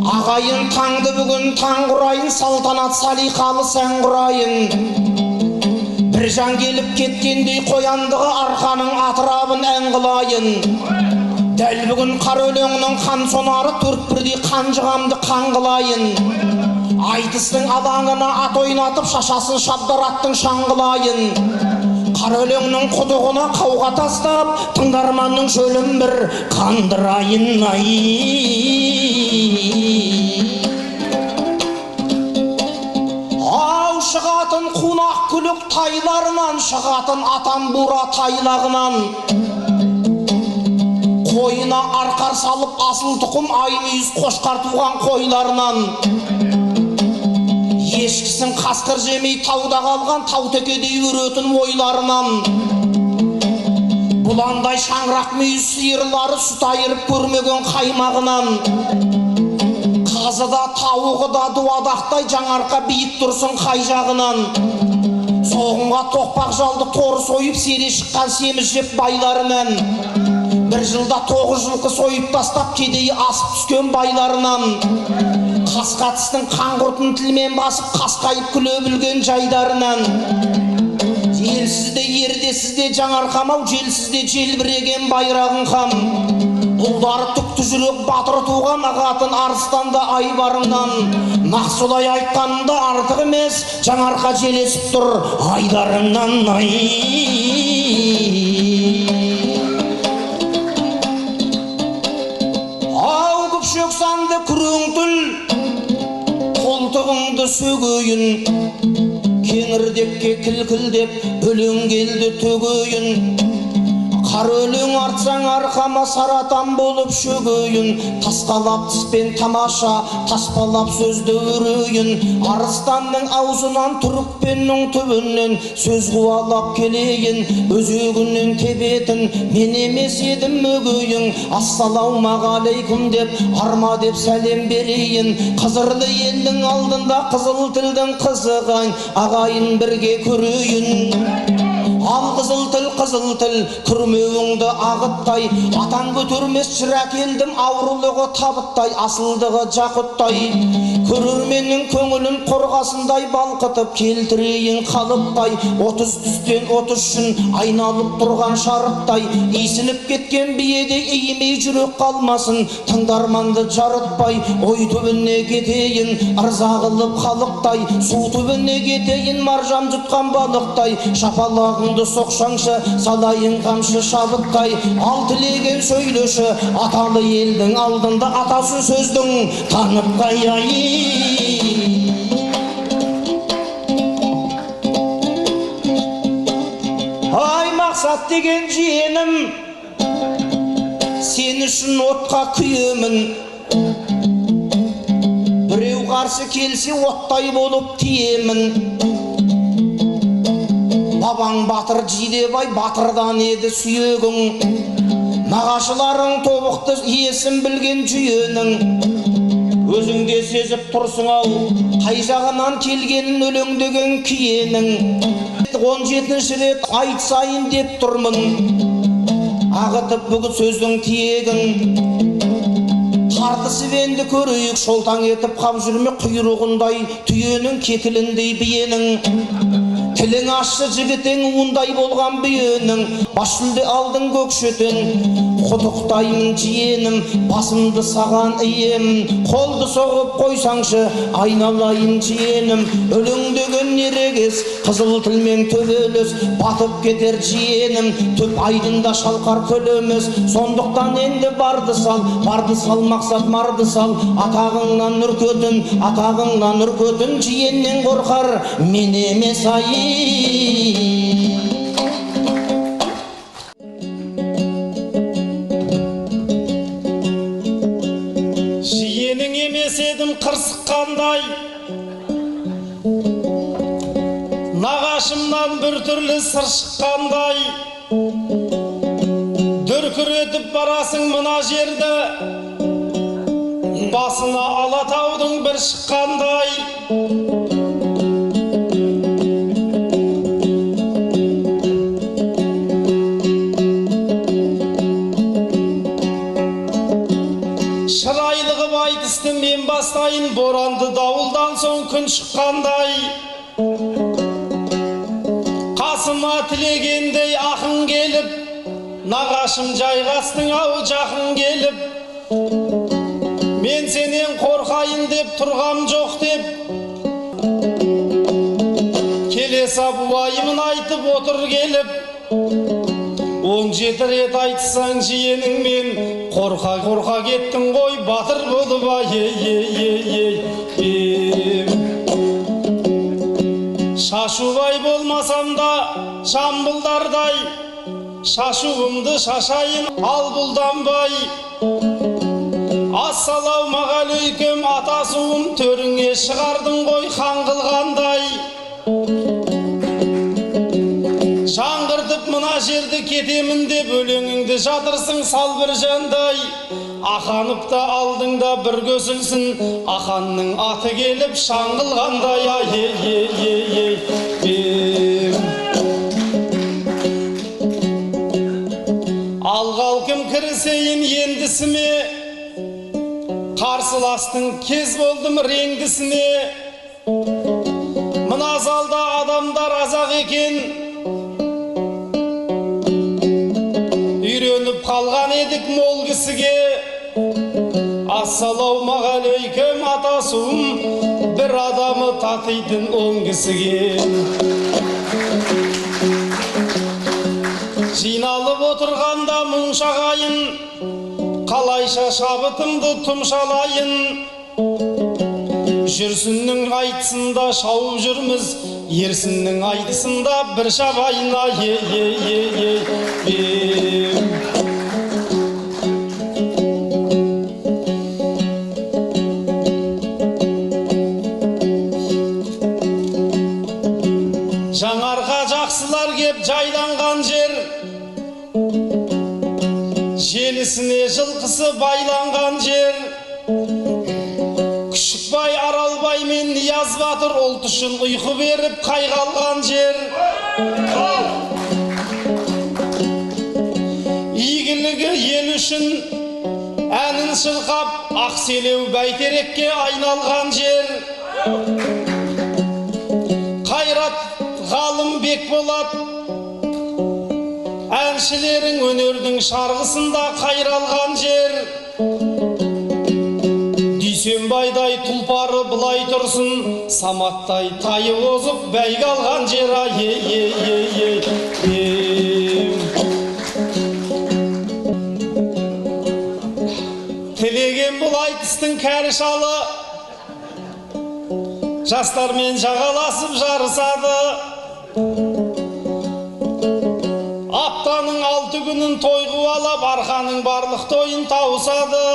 Ағайын таңды бүгін таң құрайын, салтанат салиқалы сән құрайын. Бір жан келіп кеткендей қояндығы арқаның атырабын ән қылайын. Дәл бүгін қар өлеңнің қан сонары төрт бірдей қанжығамды қан қылайын. Айтыстың алаңына ат ойнатып шашасын шабдараттың шаң қылайын. Қар өлеңнің құдығына қауға тастап тыңдарманның шөлін бір қандырайын. Ау шығатын қунақ күлік тайларынан, шығатын атам бура тайлағынан. Қойына арқар салып асыл тұқым аймүйіз қошқар туған қойларынан. Ешкісін қасқыр жемей тауда қалған таутекедей өретін ойларынан. Бұландай шаңырақ мүйіз сиырлары сүт айырып көрмеген қаймағынан. Қазыда тауығы да дуадақтай жаңарқа биік тұрсын қай жағынан. Соғынға тоқпақ жалды торы сойып сере шыққан семіз жеп байларынан. Бір жылда 9 жылқы сойып тастап кедейі асып түскен байларынан. Қасқатыстың қаңғұртын тілмен басып қасқайып күле білген жайдарынан. Елсізде ердесізде жаңарқамау, желсізде желбіреген байрағын қам. Ұлдары түкті жүрек батыр туған ағатын арыстанда айбарынан. Нақ солай айтқанымда артық емес, жаңарқа желесіп тұр айдарынан. Ау күпшек санды күрең түл, қолтығыңды сөгейін. Кеңірдекке кіл-кілдеп өлең келді төгейін. Қар өлең артсаң арқама саратан болып шөгейін. Тасқалап тіспен тамаша, таспалап сөзді өрейін. Арыстанның аузынан түрікпеннің түбінен сөз қуалап келейін. Өзегінен тебетін мен емес едім өгейін. Ассалаумағалейкум деп арма деп сәлем берейін. Қызырлы елдің алдында қызыл тілдің қызығын ағайын бірге көрейін. Ал қызыл тіл, күрмеуіңді ағыттай, атан көтермес жыра келдім аурулығы табыттай, асылдығы жақұттай. Көрерменнің көңілін қорғасындай балқытып келтірейін қалыптай. 30 түстен 30 үшін айналып тұрған шарықтай. Исініп кеткен биедей иімей жүрек қалмасын, тыңдарманды жарытпай. Ой түбіне кетейін, ырза қылып халықтай. Су түбіне кетейін, маржан жұтқан балықтай. Шапалағыңды соқшаңшы, салайын қамшы шабыттай. Ал тілеген сөйлеші, аталы елдің алдында атасы сөздің танып қаяйын. Ай мақсат деген жиенім, сен үшін отқа күйемін. Біреу қарсы келсе оттай болып тиемін. Бабаң батыр Жидебай батырдан еді сүйегің. Нағашыларың тобықты иесін білген жүйенің. Өзіңде сезіп тұрсың ау, қай жағынан келгенін өлеңдеген киенің. 17-ші рет айтсайын деп тұрмын, ағытып бүгін сөздің тиегін. Тартысып енді көрейік, шолтаң етіп қап жүрме құйрығындай, түйенің кекіліндей биенің. Тілің ашшы жігітең уындай болған бүйенің. Бас жүлде алдың көкшетен, құдықтаймын жиенім. Басымды саған ием, қолды соғып қойсаңшы айналайын жиенім. Өлең деген ерегес, қызыл тілмен төбелес, батып кетер жиенім. Төп айдында шалқар көлемес, сондықтан енді барды сал мақсат марды сал. Атағыңнан үркетін жиеннен қорқар мен емес ай. Жиенің емес едім қырсыққандай, нағашымнан бір түрлі сыр шыққандай. Дүркіретіп барасың мына жерді, басына Алатаудың бір шыққандай. айтысты мен бастайын, боранды дауылдан соң күн шыққандай. Қасыма тілегендей ақын келіп, нағашым жайғастың ау жақын келіп. Мен сенен қорқайын деп тұрғам жоқ деп, келесі абуайымын айтып отыр келіп. 17 рет айтсаң жиеніңмен, қорқа кеттің ғой батыр болып Шашубай болмасам да жамбылдардай, шашуымды шашайын ал бұлданбай. Ассалаумағалейкум атасуым, төріңе шығардың ғой хан қылғандай. Жаңғыртып мына жерді кетемін деп өлеңіңді жатырсың сал бір жандай. Ақанып та алдыңда бір көсілсін, ақанның аты келіп шаңғылғандай. Алғалкім кірісейін ендісіме, қарсыластың кез болдым реңдісіне. Мына залда адамдар азақ екен, үйреніп қалған едік мол кісіге. Ассалаумағалейкум атасуым, бір адамы татитын 10 кісіге. Жиналып отырғанда мұң шағайын, қалайша шабытымды тұмшалайын. Жүрсіннің айтысында шауып жүрміз, ерсіннің айтысында бір шабайын. Жаңарға жақсылар кеп жайланған жер, желісіне жылқысы байланған жер. Күшікбай, Аралбай мен Нияз Батыр ұлт үшін ұйқы беріп қайғалған жер. Игілігі ел үшін әнін шырқап, Ақселеу бәйтерекке айналған жер. Қайрат ғалым Бекболат, әншілерің өнердің шарғысында қайралған жер. Дүйсенбайдай тұлпары бұлай тұрсын, Саматтай тайы озып бәйге алған жер. Тілеген бұл айтыстың кәрі шалы, жастармен жағаласып жарысады. Аптаның 6 күнін тойғы алап, арқаның барлық тойын тауысады.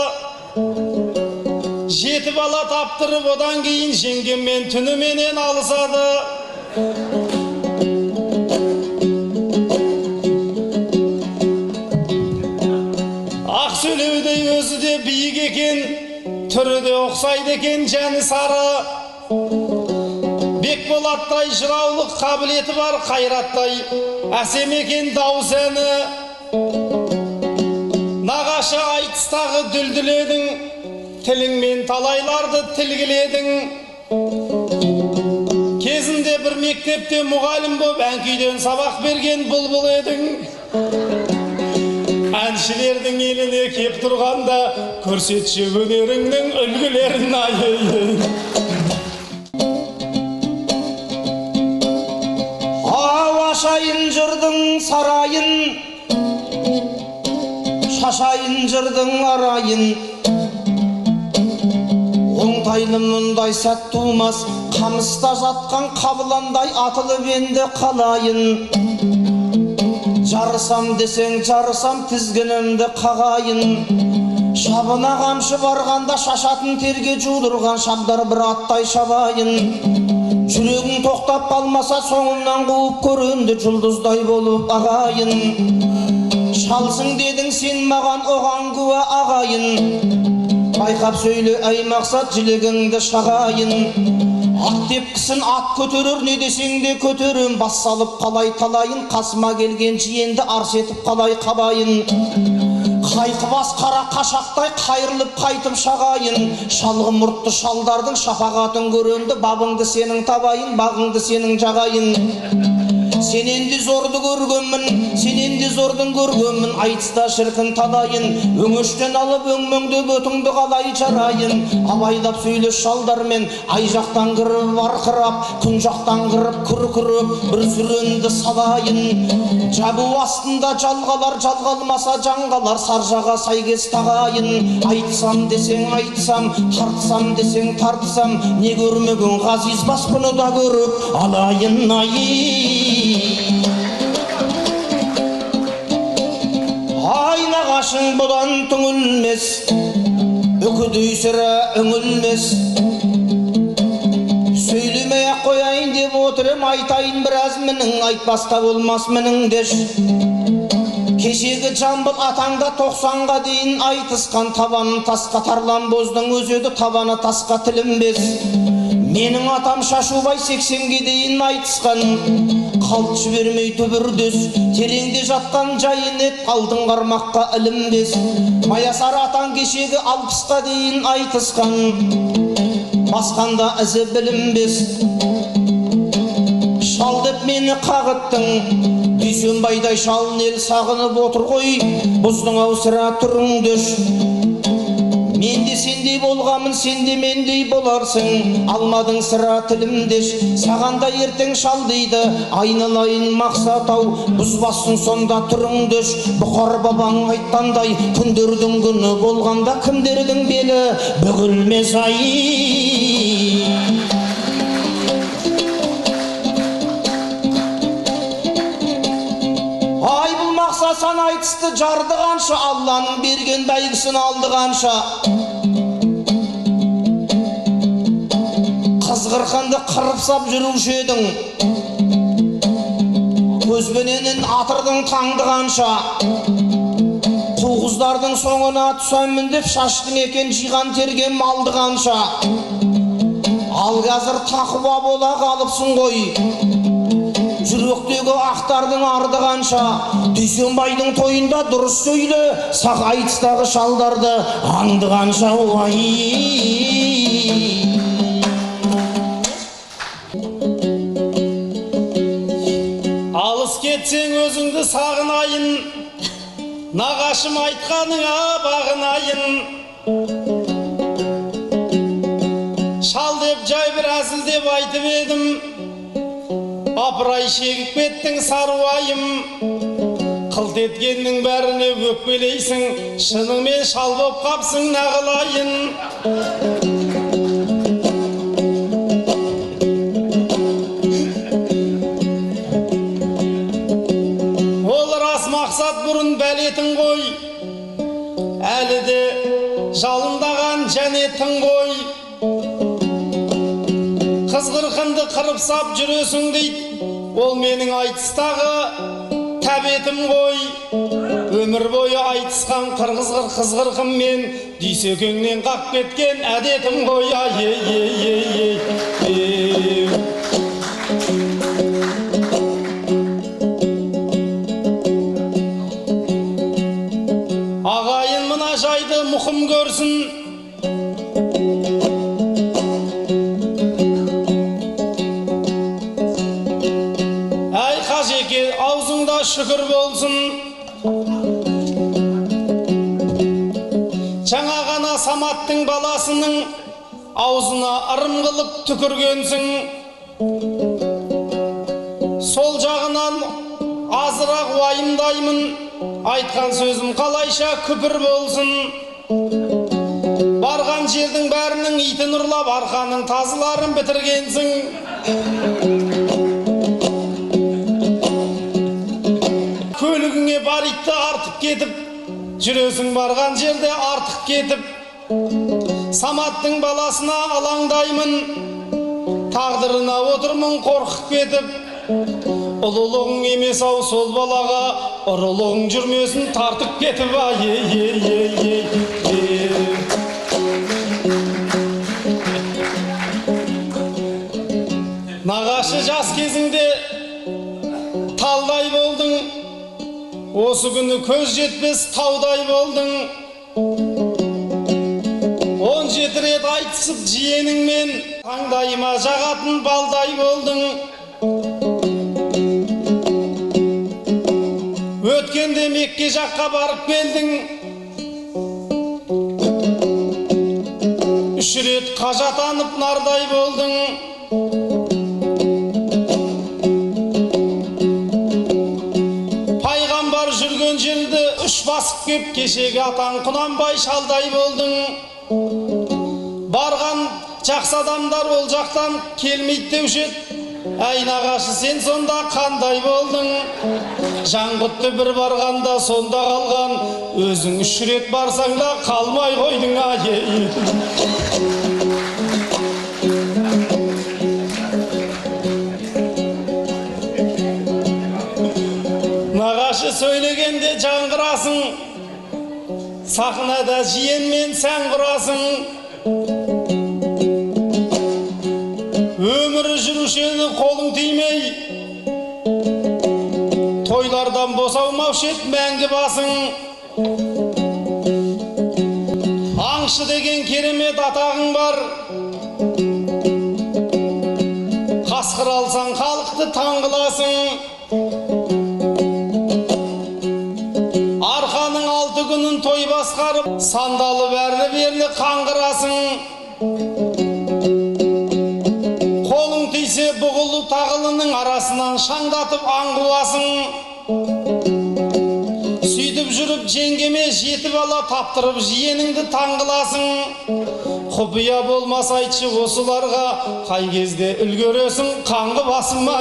7 бала таптырып, одан кейін жеңгеммен түніменен алысады. Ақсөлеудей өзі де биік екен, түрі де ұқсайды екен жәні сары. Бекболаттай жыраулық қабілеті бар, Қайраттай әсем екен дауыс әні. Нағашы айтыстағы дүлділедің, тіліңмен талайларды тілгіледің. Кезінде бір мектепте мұғалім боп, әнкүйден сабақ берген бұлбұл едің. Әншілердің еліне кеп тұрғанда, көрсетші өнеріңнің үлгілерін. Шашайын жырдың сарайын, шашайын жырдың арайын. Оңтайлы мұндай сәт тумас, қамыста жатқан қабыландай атылып енді қалайын. Жарысам десең жарысам, тізгінімді қағайын. Шабына қамшы барғанда шашатын терге жудырған шабдар бір аттай шабайын. Жүрегің тоқтап қалмаса соңымнан қуып көрінді жұлдыздай болып ағайын. Шалсың дедің сен маған, оған куә ағайын. Байқап сөйле әй мақсат, жілігіңді шағайын. Ат тепкісін ат көтерер, не десең де көтерем. Бас салып қалай талайын, қасыма келген жиенді арс етіп қалай қабайын. Қайқыбас қара қашақтай қайырылып қайтып шағайын. Шалғы мұртты шалдардың шапағатын көрінді, бабыңды сенің табайын, бағыңды сенің жағайын. Сенен де зорды көргенмін, сенен де зордың көргенмін, айтыста шіркін талайын. Өңештен алып өңмеңдеп өтіңді қалай жарайын. Абайлап сөйлес шалдармен, ай жақтан кіріп арқырап, күн жақтан кіріп күркіріп, бір сүренді салайын. Жабу астында жалғалар, жалғалмаса жаңғалар, саржаға сайкес тағайын. Айтсам десең айтсам, тартсам десең тартсам, не көрмеген ғазиз бас бұны да көріп алайын ай. Ай нағашың бұдан түңілмес, үкідей сірі үңілмес. Сөйлемей-ақ қояйын деп отырым, айтайын біраз мінің, айтпаста болмас мінің деш. Кешегі жамбыл атаңда 90-ға дейін айтысқан, табанын тасқа тарлан боздың өзеді, табаны тасқа тілінбес. Менің атам Шашубай 80-ге дейін айтысқан, қалт жібермей түбірдес, тереңде жатқан жайын ет, алдың қармаққа ілінбес. Маясар атаң кешегі 60-қа дейін айтысқан, басқанда ізі білінбес. Шал деп мені қағыттың, Дүйсенбайдай шалын ел сағынып отыр ғой, бұздың ау сірә түріңдеш. Мен де сендей болғамын, сен де мендей боларсың, алмадың сірә тілімдеш. Сағанда ертең шал дейді, айналайын мақсат ау, бұзбассың сонда түріңдеш. Бұқар бабаң айтқандай, күндердің күні болғанда кімдердің белі бүгілмес ай. Ай бұл мақсасан айтысты жарды қанша, Алланың берген бәйгісін алды қанша. Қызғырқанды қырып-сап жүруші едің, көзбененін атырдың таңды қанша. Қуғыздардың соңына түсемін деп шаштың екен, жиған терген малды қанша. Ал қазір тақуа бола қалыпсың ғой, жүректегі ақтардың арды қанша. Дүйсенбайдың тойында дұрыс сөйле, сақ айтыстағы шалдарды аңды қанша ой. Алыс кетсең өзіңді сағынайын, нағашым айтқаныңа бағынайын. Шал деп жай бір әзіл деп айтып едім, апырай шегіп кеттің саруайым. Қылт еткеннің бәріне өкпелейсің, шыныңмен шал боп қапсың нағылайын. Ол рас мақсат бұрын бәлетін ғой, әлі де жалындаған жәнетін ғой. Қызғырқынды қырып-сап жүресің дейді, ол менің айтыстағы тәбетім ғой. Өмір бойы айтысқан қызғырқым мен, дүйсекеңнен қақ кеткен әдетім ғой. Ағайын мына жайды мұқым көрсін, аузыңда шүкір болсын. Жаңа ғана Саматтың баласының аузына ырым қылып түкіргенсің. Сол жағынан азырақ уайымдаймын, айтқан сөзім қалайша күпір болсын. Барған жердің бәрінің итін ұрлап, арқаның тазыларын бітіргенсің. Көлігіңе бар итті артып кетіп, жүресің барған жерде артық кетіп. Саматтың баласына алаңдаймын, тағдырына отырмын қорқып кетіп. Ұлылығың емес ау сол балаға, ұрылығың жүрмесін тартып кетіп. Нағашы жас кезіңде талдай болдың, осы осы күні көз жетпес таудай болдың. 17 рет айтысып жиеніңмен таңдайыма жағатын балдай болдың. Өткенде Мекке жаққа барып келдің. 3 рет қажатанып нардай болдың. Пайғамбар жүрген жерді 3 басып кеп, кешегі атаң Құнанбай шалдай болдың. Барған жақсы адамдар ол жақтан келмейді деуші еді. Әй нағашы, сен сонда қандай болдың? Жаңғұтты бір барғанда сонда қалған, өзің 3 рет барсаң да қалмай қойдың. Нағашы сөйлегенде жаңғырасың, сахнада жиенмен сән құрасың. Өмірі жүрушені қолың тимей, тойлардан босаумаушы ет мәңгі басың. Аңшы деген керемет атағың бар, қасқыр алсаң халықты таңғыласың. Арқаның 6 күнін той басқарып, сандалы бәрні қаңғырасың. Қолың тисе бұғылы тағылының арасынан шаңдатып аңғуасың. Сөйтіп жүріп жеңгеме 7 бала таптырып жиеніңді таңғыласың. Құпия болмас айтшы осыларға, қай кезде үлгересің қаңғы басыма.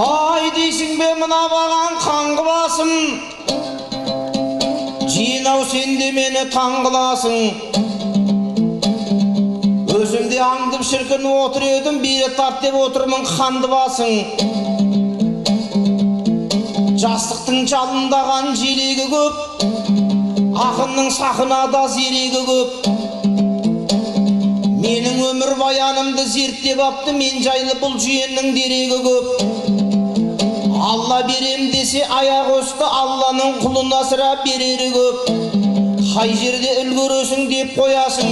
Ай дейсің бе мына баған қаңғы басым, жинау сенде мені таңғыласың. Өзімде аңдып шіркін отыр едім, бері тарт деп отырмын қанды басың. Жастықтың жалындаған желегі көп, ақынның сахнада зерегі көп. Менің өмір баянымды зерттеп апты, мен жайлы бұл жиеннің дерегі көп. Алла берем десе аяқ өсті, Алланың құлына сірә берері көп. Қай жерде үлгересің деп қоясың,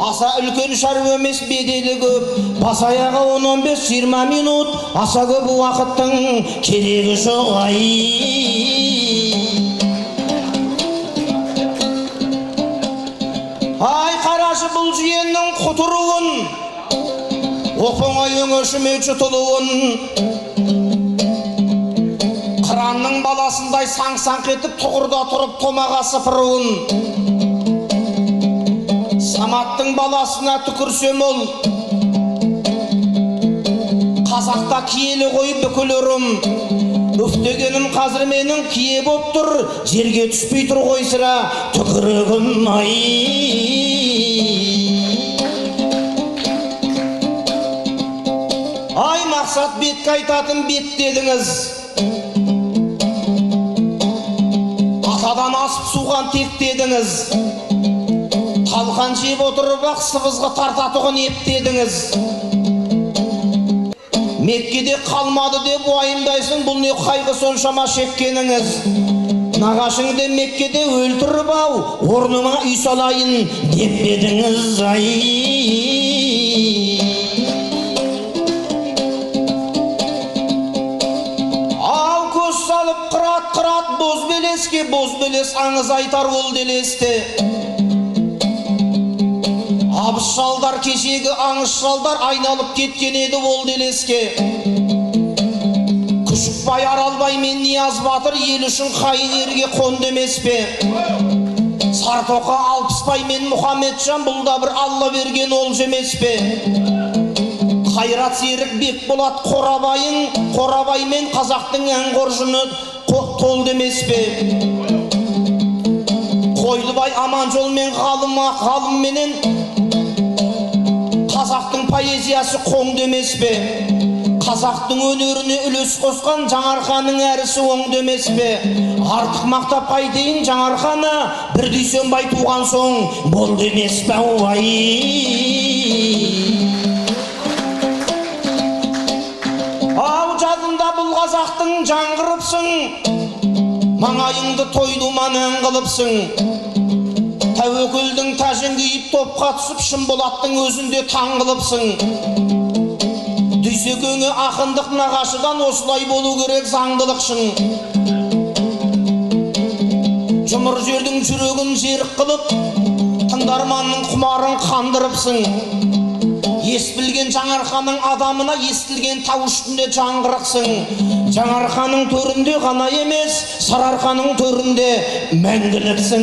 аса үлкен шаруа емес беделі көп. Бас аяғы 15-20 минут, аса көп уақыттың керегі жоқ. Ай қарашы бұл жиеннің құтыруын, оп-оңай өңешіме жұтылуын. Қыранның баласындай саңқ-саңқ етіп тұғырда тұрып томаға сыпыруын. Саматтың баласына түкірсем ол, қазақта киелі қой бүкіл ұрым. Үфтегенім қазір менің кие боп тұр, жерге түспей тұр ғой сірә түкірігім. Ай мақсат бетке айтатын бет дедіңіз, атадан асып суған тек дедіңіз. Талқан жеп отырып ақ сыбызғы тартатұғын еп дедіңіз. Меккеде қалмады деп уайымдайсың, бұл не қайғы соншама шеккеніңіз. Нағашыңды Меккеде өлтіріп ау, орныңа үй салайын деп дедіңіз. Ал көз салып қырат боз белеске, боз белес аңыз айтар ол делесте. Абыс шалдар кешегі аңыз шалдар айналып кеткен еді ол делеске. Күшікбай Аралбай мен Нияз Батыр ел үшін қайын ерге қонды емес пе? Сартоқа Алпысбай мен Мұхамеджан бұл да бір Алла берген олжа емес пе? Қайрат Серік Бекболат Қорабай мен қазақтың ән қоржыны толды емес пе? Қойлыбай Аманжол мен ғалым менен қазақтың поэзиясы қоңды емес пе? Қазақтың өнеріне үлес қосқан Жаңарқаның әрісі оңды емес пе? Артық мақтап айтайын Жаңарқаны, бір Дүйсенбай туған соң болды емес пе? Ау жадында бұл қазақтың жаңғырыпсың, маңайыңды тойлуман қылыпсың. Тәуекелдің тәжін киіп топқа түсіп, Шынболаттың өзінде таң қылыпсың. Дүйсекеңе ақындық нағашыдан осылай болу керек заңдылықшың. Жұмыр жердің жүрегін жерік қылып, тыңдарманның құмарын қандырыпсың. Ес білген Жаңарқаның адамына естілген тау үстінде жаңғырықсың. Жаңарқаның төрінде ғана емес, Сарыарқаның төрінде мәңгіліксің.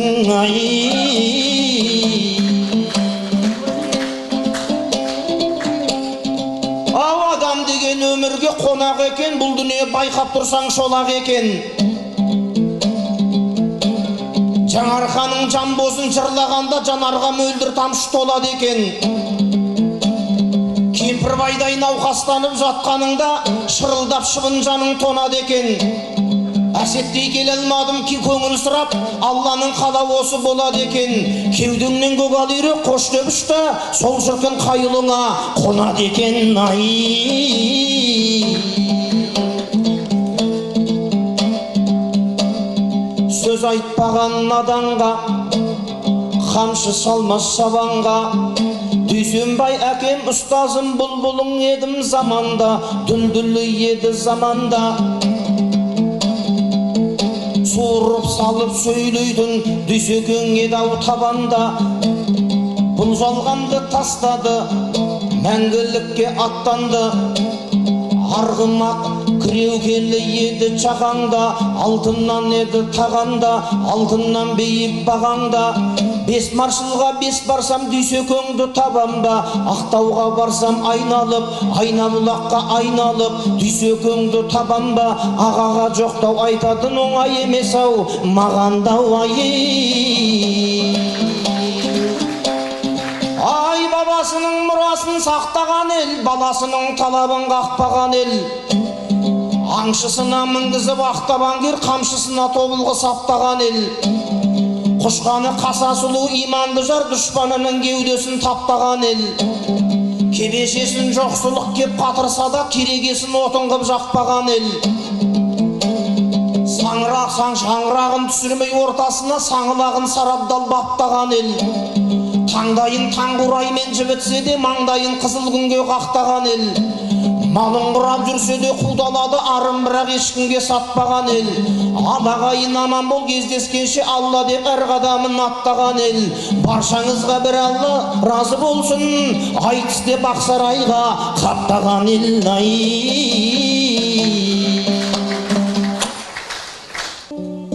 Ау адам деген өмірге қонақ екен, бұл дүние байқап тұрсаң шолақ екен. Жаңарқаның жамбозын жырлағанда жанарға мөлдір тамшы толады екен. Кемпірбайдай науқастанып жатқаныңда шырылдап шыбын жаның тонады екен. Әсеттей келе алмадым ки көңіл сұрап, Алланың қалауы осы болады екен. Кеудеңнен көгал үйрек қош деп ұшты, сол шіркін қайылыңа қонады екен. Сөз айтпаған наданға, қамшы салмас сабанға. Дүйсенбай әкем ұстазым бұлбұлың едім заманда, дүлдүлі еді заманда. Суырып салып сөйлейтін Дүйсекең еді ау табанда. Бұл жалғанды тастады, мәңгілікке аттанды. Арғымақ кіреукелі еді чағаңда, алтыннан еді тағанда, алтыннан бейіп бағаңда. Бес маршылға бес барсам Дүйсекеңді табам да, Ақтауға барсам айналып, Айнабұлаққа айналып, Дүйсекеңді табам ба? Ағаға жоқтау айтатын оңай емес ау, маған да Ай бабасының мұрасын сақтаған ел, баласының талабын қақпаған ел. Аңшысына мінгізіп ақтабангер, қамшысына тобылғы саптаған ел. Құшқаны қаса сұлу иманды жар, дұшпанының кеудесін таптаған ел. Кебешесін жоқсылық кеп қатырса да, керегесін отын қып жақпаған ел. Саңырақсаң шаңырағын түсірмей ортасына, саңылағын сарабдал баптаған ел. Таңдайын таңғураймен жібітсе де, маңдайын қызыл күнге қақтаған ел. Малын құрап жүрсе де қудалады, арын бірақ ешкімге сатпаған ел. Абағайын аман бол, кездескенше Алла деп әр қадамын аттаған ел. Баршаңызға бір Алла разы болсын, айтыс деп Ақсарайға қаптаған ел.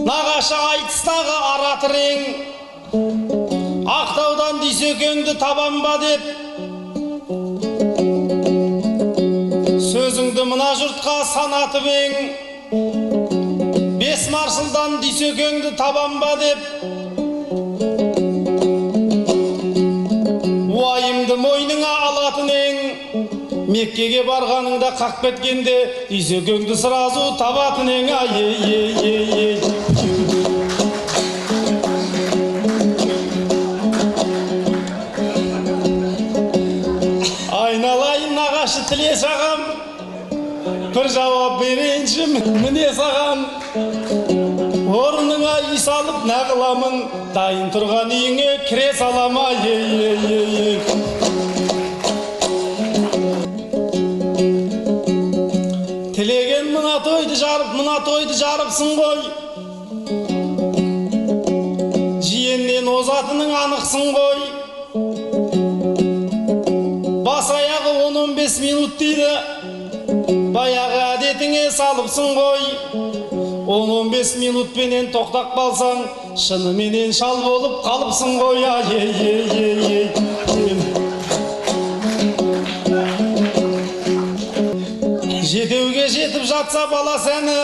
Нағашы айтыстағы аратырең, Ақтаудан Дүйсекеңді табам ба деп, сөзіңді мына жұртқа санатып ең. Бес маршылдан Дүйсекеңді табам ба деп, уайымды мойныңа алатын ең. Меккеге барғаныңда қақ кеткенде, Дүйсекеңді сразу табатын ең. Айналайын нағашы тілес ағам, бір жауап берейінші міне саған. Орныңа үй салып нағыламын, дайын тұрған үйіңе кіре салама. Тілеген мына тойды жарыпсың ғой. Жиеннен озатының анықсың ғой. Бас аяғы 10-15 минут дейді, баяғы әдетіңе салыпсың ғой. 10-15 минутпенен тоқтап қалсаң, шыныменен шал болып қалыпсың ғой. Жетеуге жетіп жатса бала сәні,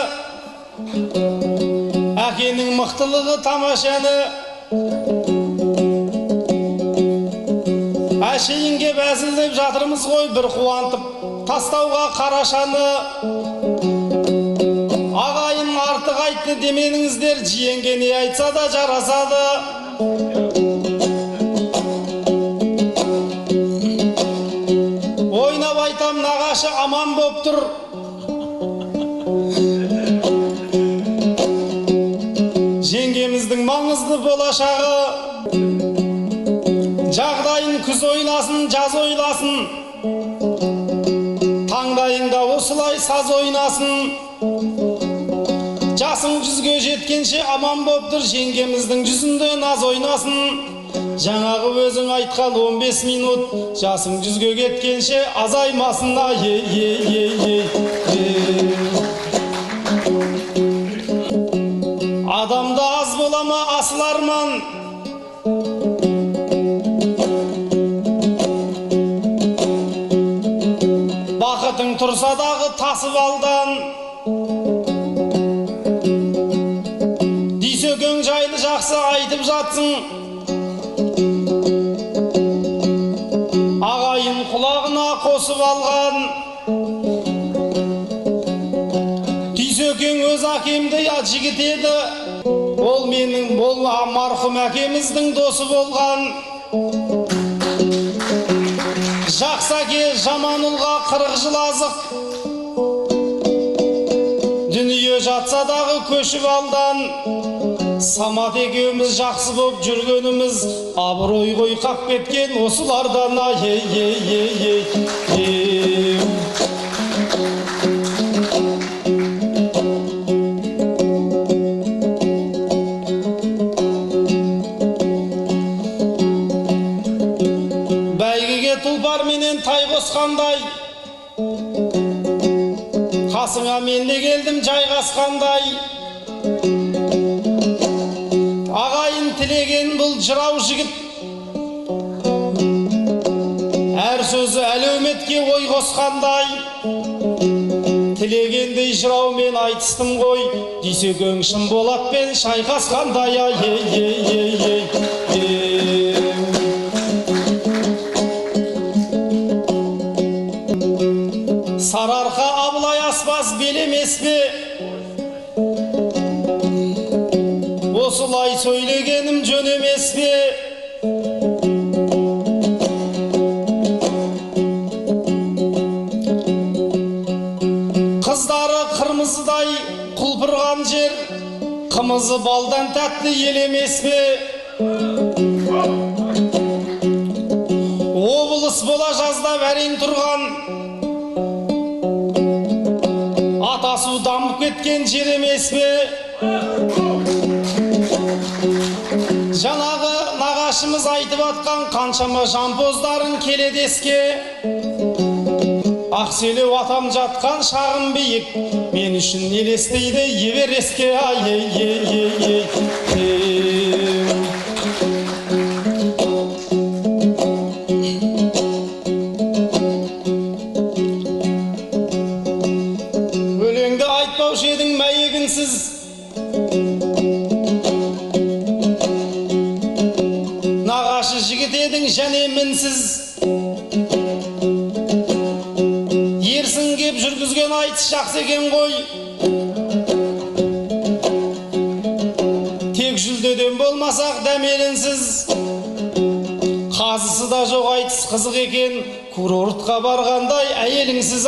әкенің мықтылығы тамашаны. әшейінге бәзілдеп жатырмыз ғой, бір қуантып тастауға қарашаны. Ағайын артық айтты деменіңіздер, жиенге не айтса да жарасады. Ойнап айтам, нағашы аман боп тұр. Жеңгеміздің маңызды болашағы. Жағдайын күз ойласын, жаз ойласын. Таңдайында осылай саз ойнасын. Жасың жүзге жеткенше аман боп тұр, жеңгеміздің жүзінде наз ойнасын. Жаңағы өзің айтқан 15 минут, жасың жүзге кеткенше азаймасын. Адамда аз бола ма асыл арман? Бақытың тұрса дағы тасып алдан. Дүйсекең жайлы жақсы айтып жатсың. Ағайын құлағына қосып алған. Дүйсекең өз әкемдей жігіт еді. Ол менің марқұм әкеміздің досы болған. Жақсы әке жаман ұлға 40 жыл азық. Дүние жатса дағы көшіп алдан. Самат екеуміз жақсы боп жүргеніміз, абырой қойқап кеткен осылардан. Бәйгеге тұлпар менен тай қосқандай, қасыңа мен де келдім жайғасқандай. Ағайын тілеген бұл жырау жігіт, әр сөзі әлеуметке ой қосқандай. Тілегендей жыраумен айтыстым ғой, Дүйсекең шын болатпен шайқасқандай. Сарыарқа Абылай аспас белемес пе? Осылай сөйлегенім жөн емес пе? Қыздары қырмызыдай құлпырған жер, қымызы балдан тәтті ел емес пе? Облыс бола жазда бәрең тұрған, атасу дамып кеткен жер емес пе? Жаңағы нағашымыз айтып атқан қаншама жампоздарын келедеске. Ақселеу атам жатқан шағым биік, мен үшін елестейді Эверестке. Өлеңді айтпаушы едің мәйегінсіз, нағашы жігіт едің және мінсіз. Ерсін кеп жүргізген айтыс жақсы екен ғой. Тек жүлдеден болмасақ дәмелінсіз. Қазысы да жоқ айтыс қызық екен, курортқа барғандай әйеліңсіз.